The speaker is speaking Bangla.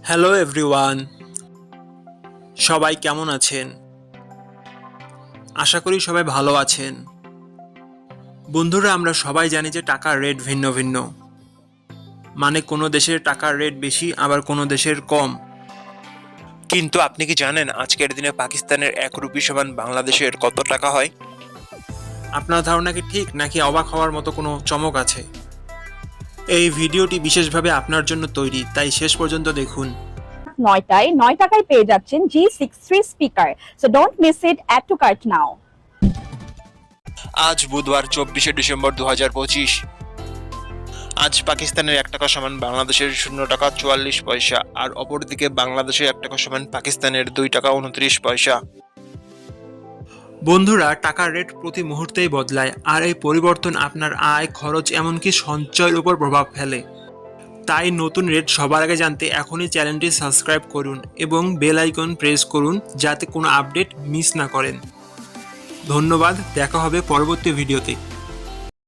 হ্যালো এভরিওয়ান, সবাই কেমন আছেন? আশা করি সবাই ভালো আছেন। বন্ধুরা, আমরা সবাই জানি যে টাকার রেট ভিন্ন ভিন্ন। মানে কোনো দেশের টাকার রেট বেশি, আবার কোনো দেশের কম। কিন্তু আপনি কি জানেন আজকের দিনে পাকিস্তানের 1 রুপি সমান বাংলাদেশের কত টাকা হয়? আপনার ধারণা কি ঠিক, নাকি অবাক হওয়ার মতো কোনো চমক আছে? এই ভিডিওটি বিশেষভাবে আপনার জন্য তৈরি, তাই শেষ পর্যন্ত দেখুন। 9টায় 9 টাকায় পেয়ে যাচ্ছেন G63 speaker. So don't miss it, add to cart now. আজ বুধবার 24শে ডিসেম্বর 2025। আজ পাকিস্তানের 1 টাকা সমান বাংলাদেশের 0 টাকা 44 পয়সা, আর অপরদিকে বাংলাদেশের 1 টাকা সমান পাকিস্তানের 2 টাকা 29 পয়সা। বন্ধুরা, টাকার রেট প্রতি মুহূর্তেই বদলায়, আর এই পরিবর্তন আপনার আয়, খরচ, এমনকি সঞ্চয়ের উপর প্রভাব ফেলে। তাই নতুন রেট সবার আগে জানতে এখনই চ্যানেলটি সাবস্ক্রাইব করুন এবং বেল আইকন প্রেস করুন, যাতে কোনো আপডেট মিস না করেন। ধন্যবাদ, দেখা হবে পরবর্তী ভিডিওতে।